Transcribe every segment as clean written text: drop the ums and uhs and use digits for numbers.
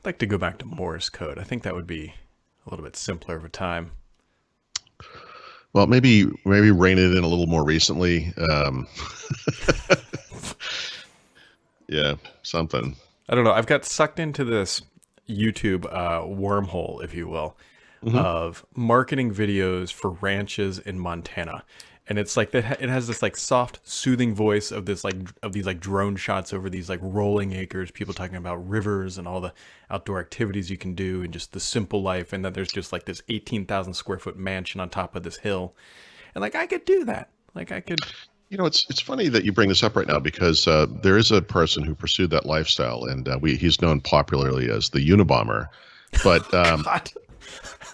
I'd like to go back to Morse code. I think that would be a little bit simpler of a time. Well, maybe rein it in a little more recently. Yeah, something. I don't know. I've got sucked into this YouTube wormhole, if you will, Hmm. of marketing videos for ranches in Montana. And it's like that. It has this like soft, soothing voice of this like of these like drone shots over these like rolling acres. People talking about rivers and all the outdoor activities you can do, and just the simple life. And then there's just like this 18,000 square foot mansion on top of this hill, and like I could do that. Like I could. It's funny that you bring this up right now because there is a person who pursued that lifestyle, and he's known popularly as the Unabomber. But God.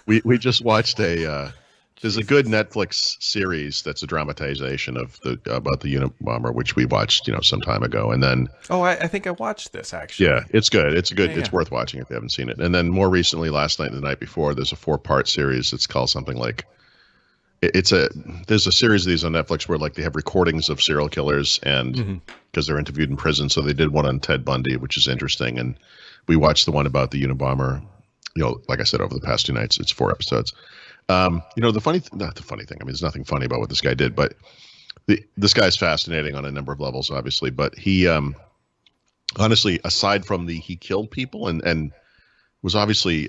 we just watched there's a good Netflix series that's a dramatization of the about the Unabomber, which we watched some time ago, and then Oh, I think I watched this actually. yeah, it's good. Yeah, It's yeah. worth watching if you haven't seen it. And then more recently, last night and the night before, there's a 4-part series. It's called something like it's a there's a series of these on Netflix where like they have recordings of serial killers and because they're interviewed in prison. So they did one on Ted Bundy, which is interesting, and we watched the one about the Unabomber. Like I said, over the past 2 nights, it's 4 episodes. Not the funny thing. I mean, there's nothing funny about what this guy did, but this guy's fascinating on a number of levels, obviously. But he, honestly, aside from he killed people and was obviously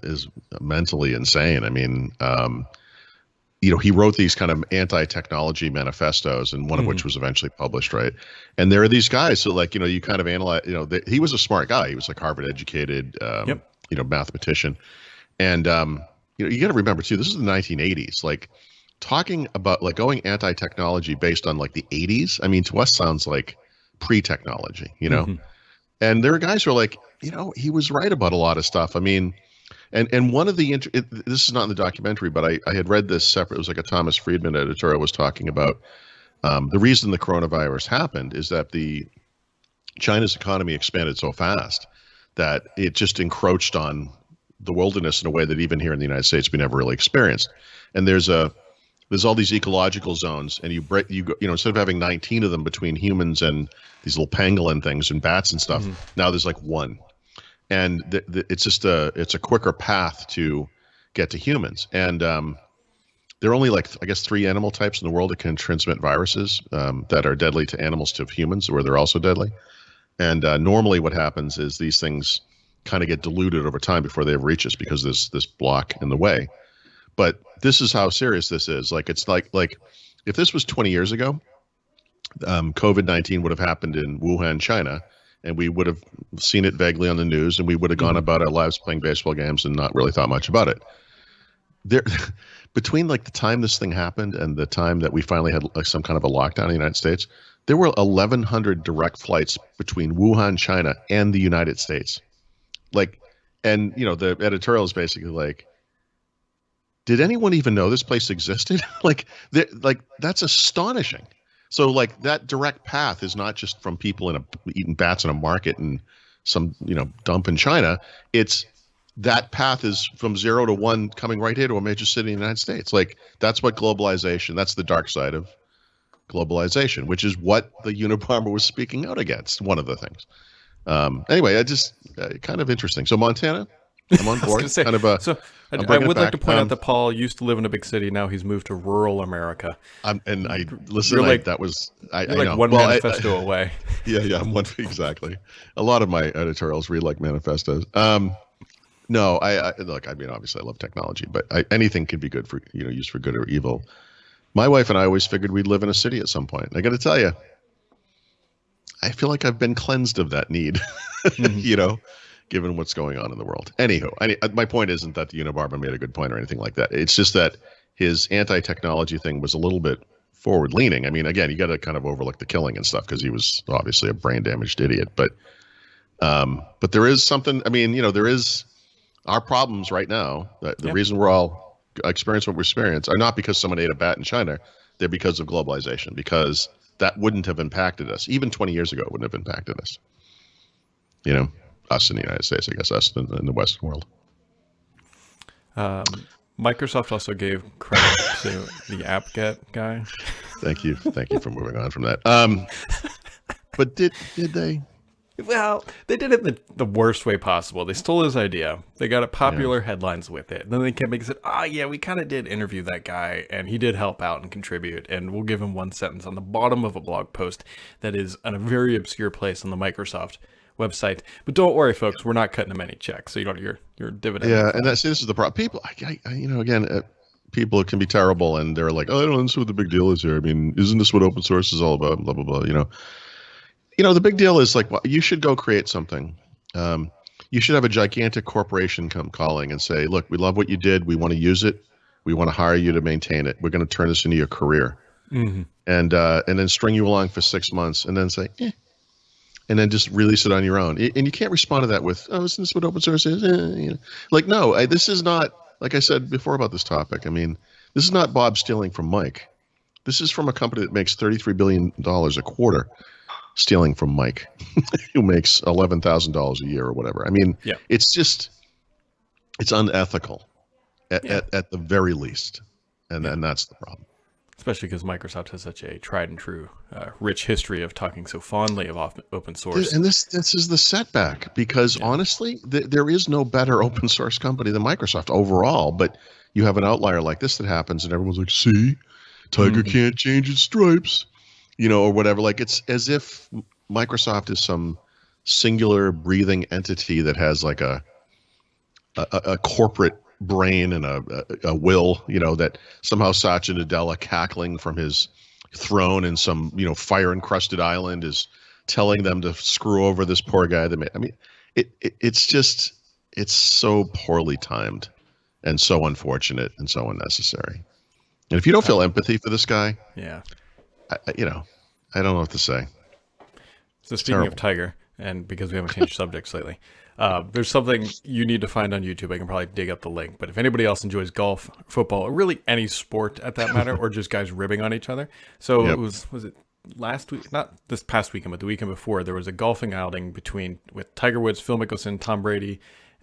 is mentally insane. I mean, he wrote these kind of anti-technology manifestos, and one of which was eventually published, right? And there are these guys, so like, you kind of analyze, he was a smart guy. He was like Harvard educated, Yep. mathematician. And, you got to remember too, this is the 1980s, like talking about like going anti-technology based on like the 80s. I mean, to us sounds like pre-technology. And there are guys who are like, he was right about a lot of stuff. I mean, and one of this is not in the documentary, but I had read this separate. It was like a Thomas Friedman editorial was talking about the reason the coronavirus happened is that China's economy expanded so fast that it just encroached on the wilderness in a way that even here in the United States we never really experienced. And there's all these ecological zones, and instead of having 19 of them between humans and these little pangolin things and bats and stuff, now there's like one. And it's just it's a quicker path to get to humans. And there are only like, I guess, 3 animal types in the world that can transmit viruses that are deadly to animals to humans, where they're also deadly. And normally what happens is these things kind of get diluted over time before they ever reach us because there's this block in the way. But this is how serious this is. Like, it's like if this was 20 years ago, COVID-19 would have happened in Wuhan, China, and we would have seen it vaguely on the news, and we would have gone about our lives playing baseball games and not really thought much about it. There, between like the time this thing happened and the time that we finally had like some kind of a lockdown in the United States, there were 1,100 direct flights between Wuhan, China, and the United States. Like, and the editorial is basically like, did anyone even know this place existed? like that's astonishing. So like that direct path is not just from people eating bats in a market and some dump in China. It's that path is from 0 to 1 coming right here to a major city in the United States. Like, that's what globalization. That's the dark side of globalization, which is what the Unabomber was speaking out against. One of the things. Anyway, I just kind of interesting. So Montana, I'm on I was board. gonna say, Kind of a. so I'm I bringing it would like to back. point out that Paul used to live in a big city. Now he's moved to rural America. And I listen. You're like that was I you're like know. one Well, manifesto away. yeah. I'm one exactly. A lot of my editorials read like manifestos. No, I look. I mean, obviously, I love technology, but anything can be good for used for good or evil. My wife and I always figured we'd live in a city at some point. I got to tell you, I feel like I've been cleansed of that need. Given what's going on in the world. Anywho, my point isn't that the Unabomber made a good point or anything like that. It's just that his anti-technology thing was a little bit forward-leaning. I mean, again, you got to kind of overlook the killing and stuff because he was obviously a brain-damaged idiot. But there is something. I mean, there is our problems right now. The reason we're all experiencing what we experience are not because someone ate a bat in China. They're because of globalization. Because that wouldn't have impacted us. Even 20 years ago, it wouldn't have impacted us. Us in the United States, I guess, us in the Western world. Microsoft also gave credit to the AppGet guy. Thank you for moving on from that. But did they? Well, they did it the worst way possible. They stole his idea. They got popular headlines with it. Then they came back and said, "Ah, yeah, we kind of did interview that guy, and he did help out and contribute, and we'll give him one sentence on the bottom of a blog post that is in a very obscure place on the Microsoft website." But don't worry, folks, we're not cutting him any checks, so you don't your dividend. Yeah, and see, this is the problem. People, again, people can be terrible, and they're like, "Oh, I don't understand what the big deal is here. I mean, isn't this what open source is all about?" Blah blah blah. The big deal is like, well, you should go create something. You should have a gigantic corporation come calling and say, "Look, we love what you did. We want to use it. We want to hire you to maintain it. We're going to turn this into your career." Mm-hmm. And then string you along for 6 months, and then say, and then just release it on your own. And you can't respond to that with, "Oh, isn't this what open source is?" Like, no, this is not. Like I said before about this topic. I mean, this is not Bob stealing from Mike. This is from a company that makes $33 billion a quarter. Stealing from Mike, who makes $11,000 a year or whatever. I mean, it's unethical at the very least, and that's the problem. Especially because Microsoft has such a tried and true, rich history of talking so fondly of open source. And this is the setback, because honestly, there is no better open source company than Microsoft overall. But you have an outlier like this that happens, and everyone's like, "See, Tiger can't change its stripes." Or whatever. Like, it's as if Microsoft is some singular breathing entity that has like a corporate brain and a will, that somehow Satya Nadella, cackling from his throne in some, fire encrusted island, is telling them to screw over this poor guy that made. I mean, it's so poorly timed and so unfortunate and so unnecessary. And if you don't feel empathy for this guy, I don't know what to say. So speaking of Tiger, and because we haven't changed subjects lately, there's something you need to find on YouTube. I can probably dig up the link. But if anybody else enjoys golf, football, or really any sport at that matter, or just guys ribbing on each other. So it was it last week, not this past weekend, but the weekend before, there was a golfing outing with Tiger Woods, Phil Mickelson, Tom Brady,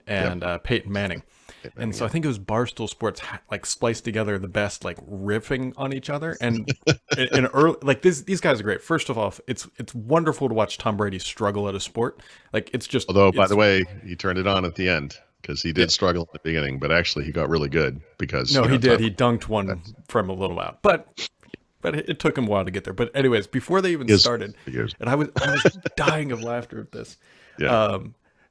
and Peyton Manning. And so I think it was Barstool Sports spliced together the best riffing on each other, and in early these guys are great. First of all, it's wonderful to watch Tom Brady struggle at a sport. Although by the way, he turned it on at the end, because he did struggle at the beginning, but actually he got really good because he did. He dunked one from a little while, but it took him a while to get there. But anyways, before they even started, and I was dying of laughter at this. Yeah.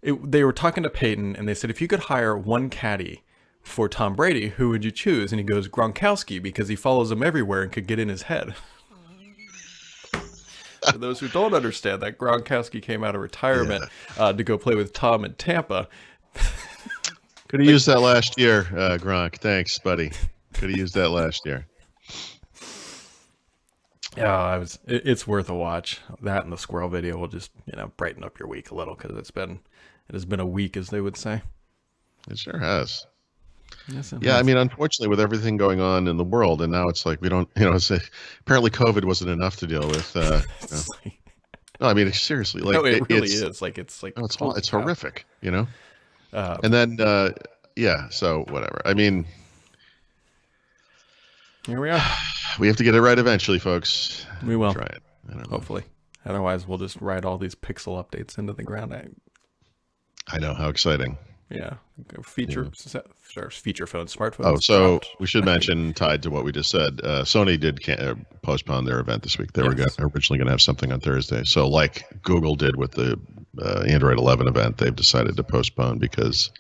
They were talking to Peyton, and they said, if you could hire one caddy for Tom Brady, who would you choose? And he goes, Gronkowski, because he follows him everywhere and could get in his head. For those who don't understand that, Gronkowski came out of retirement to go play with Tom in Tampa. Could have used that last year, Gronk. Thanks, buddy. Could have used that last year. Yeah, it's worth a watch. That and the squirrel video will just brighten up your week a little, because it has been a week, as they would say. It sure has. Yes, yeah, I mean, unfortunately, with everything going on in the world, and now it's like we don't, apparently COVID wasn't enough to deal with. No, I mean, seriously, no, it really is. It's horrific, And then, so whatever. I mean, here we are. We have to get it right eventually, folks. We will. Try it. Hopefully. Otherwise, we'll just ride all these pixel updates into the ground. I know, how exciting. Yeah. Feature phone, smartphones. Oh, so we should mention, tied to what we just said, Sony did postpone their event this week. They were originally going to have something on Thursday. So like Google did with the Android 11 event, they've decided to postpone, because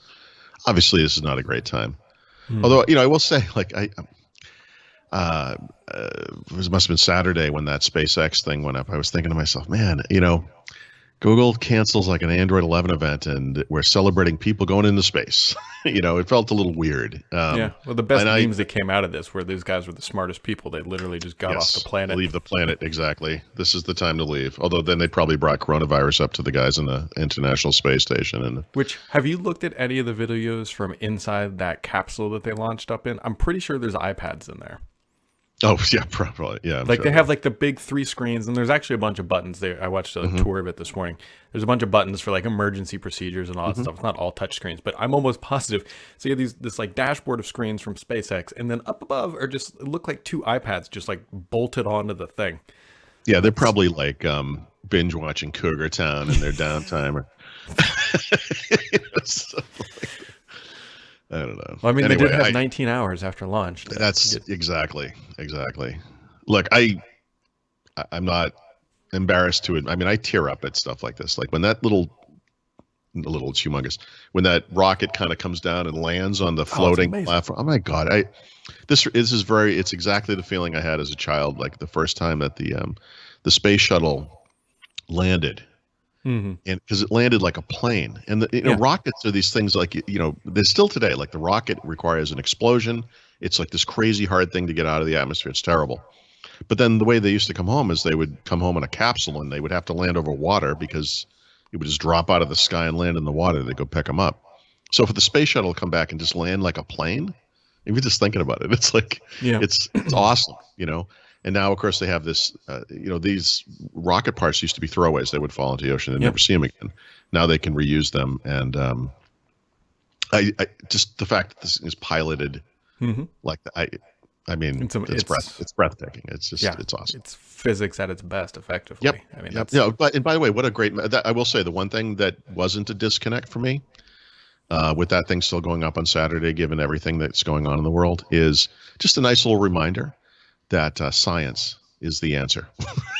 obviously this is not a great time. Although, I will say, it must have been Saturday when that SpaceX thing went up. I was thinking to myself, man, Google cancels an Android 11 event, and we're celebrating people going into space. It felt a little weird. Well, the best memes that came out of this were these guys were the smartest people. They literally just got off the planet. Leave the planet, exactly. This is the time to leave. Although then they probably brought coronavirus up to the guys in the International Space Station. Have you looked at any of the videos from inside that capsule that they launched up in? I'm pretty sure there's iPads in there. Oh, yeah, probably. Yeah. They have the big 3 screens, and there's actually a bunch of buttons there. I watched a tour of it this morning. There's a bunch of buttons for emergency procedures and all that stuff. It's not all touch screens, but I'm almost positive. So you have this dashboard of screens from SpaceX, and then up above are just look like 2 iPads just bolted onto the thing. Yeah, they're probably like binge watching Cougar Town in their downtime. Or stuff like that. I don't know. Well, I mean, they Anyway, did have 19 hours after launch. that's exactly. Look, I'm not embarrassed to it. I mean, I tear up at stuff like this. Like when that it's humongous. When that rocket kind of comes down and lands on the floating platform. Oh my God. This is it's exactly the feeling I had as a child. Like the first time that the space shuttle landed. And because it landed like a plane, and rockets are these things like they're still today. Like the rocket requires an explosion. It's like this crazy hard thing to get out of the atmosphere. It's terrible. But then the way they used to come home is they would come home in a capsule, and they would have to land over water because it would just drop out of the sky and land in the water. They go pick them up. So for the space shuttle to come back and just land like a plane, if you're just thinking about it, it's like it's awesome, And now, of course, they have this, these rocket parts used to be throwaways. They would fall into the ocean and never see them again. Now they can reuse them. And I just the fact that this is piloted like I mean, it's breathtaking. It's just, it's awesome. It's physics at its best, effectively. Yep. I mean, and by the way, what a great, I will say the one thing that wasn't a disconnect for me with that thing still going up on Saturday, given everything that's going on in the world, is just a nice little reminder that science is the answer.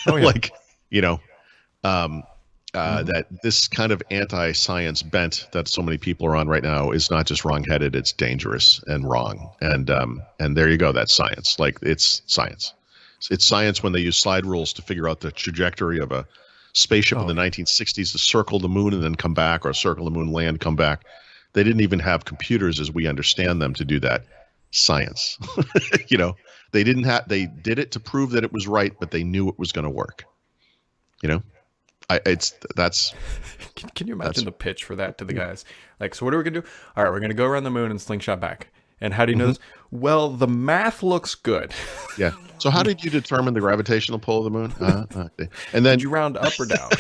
Oh, yeah. That this kind of anti-science bent that so many people are on right now is not just wrong-headed, it's dangerous and wrong. And there you go, that's science. Like it's science. It's science when they use slide rules to figure out the trajectory of a spaceship in the 1960s to circle the moon and then come back, or circle the moon, land, come back. They didn't even have computers as we understand them to do that. Science. They did it to prove that it was right, but they knew it was going to work. Can you imagine the pitch for that to the guys? Like, so what are we gonna do? All right, we're gonna go around the moon and slingshot back. And how do you know this? Well, the math looks good. Yeah. So how did you determine the gravitational pull of the moon? And then did you round up or down?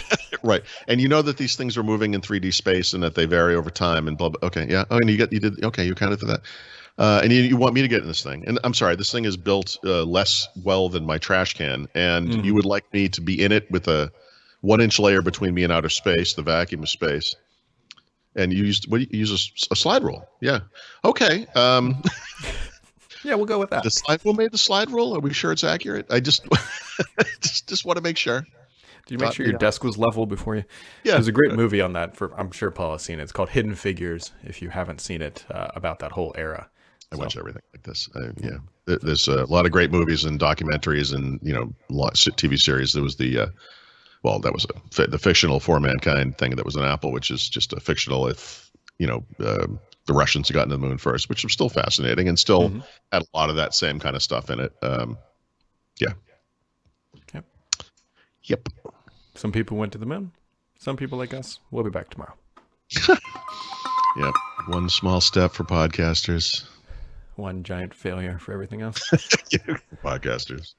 Right. And you know that these things are moving in 3D space and that they vary over time and blah blah. Okay. Yeah. Oh, and you accounted for that. And you want me to get in this thing. And I'm sorry, this thing is built less well than my trash can. And you would like me to be in it with a 1-inch layer between me and outer space, the vacuum of space. And you use a slide rule. Yeah. Okay. Yeah, we'll go with that. The slide rule made the slide rule. Are we sure it's accurate? I just just want to make sure. Did you make sure your desk was level before you? Yeah. There's a great movie on that. I'm sure Paul has seen it. It's called Hidden Figures. If you haven't seen it, about that whole era. I watch everything like this. Yeah. There's a lot of great movies and documentaries and TV series. There was the fictional For Mankind thing that was on Apple, which is just a fictional the Russians had gotten to the moon first, which was still fascinating and still had a lot of that same kind of stuff in it. Yeah. Yep. Some people went to the moon. Some people like us. We'll be back tomorrow. Yep. One small step for podcasters. One giant failure for everything else. Podcasters.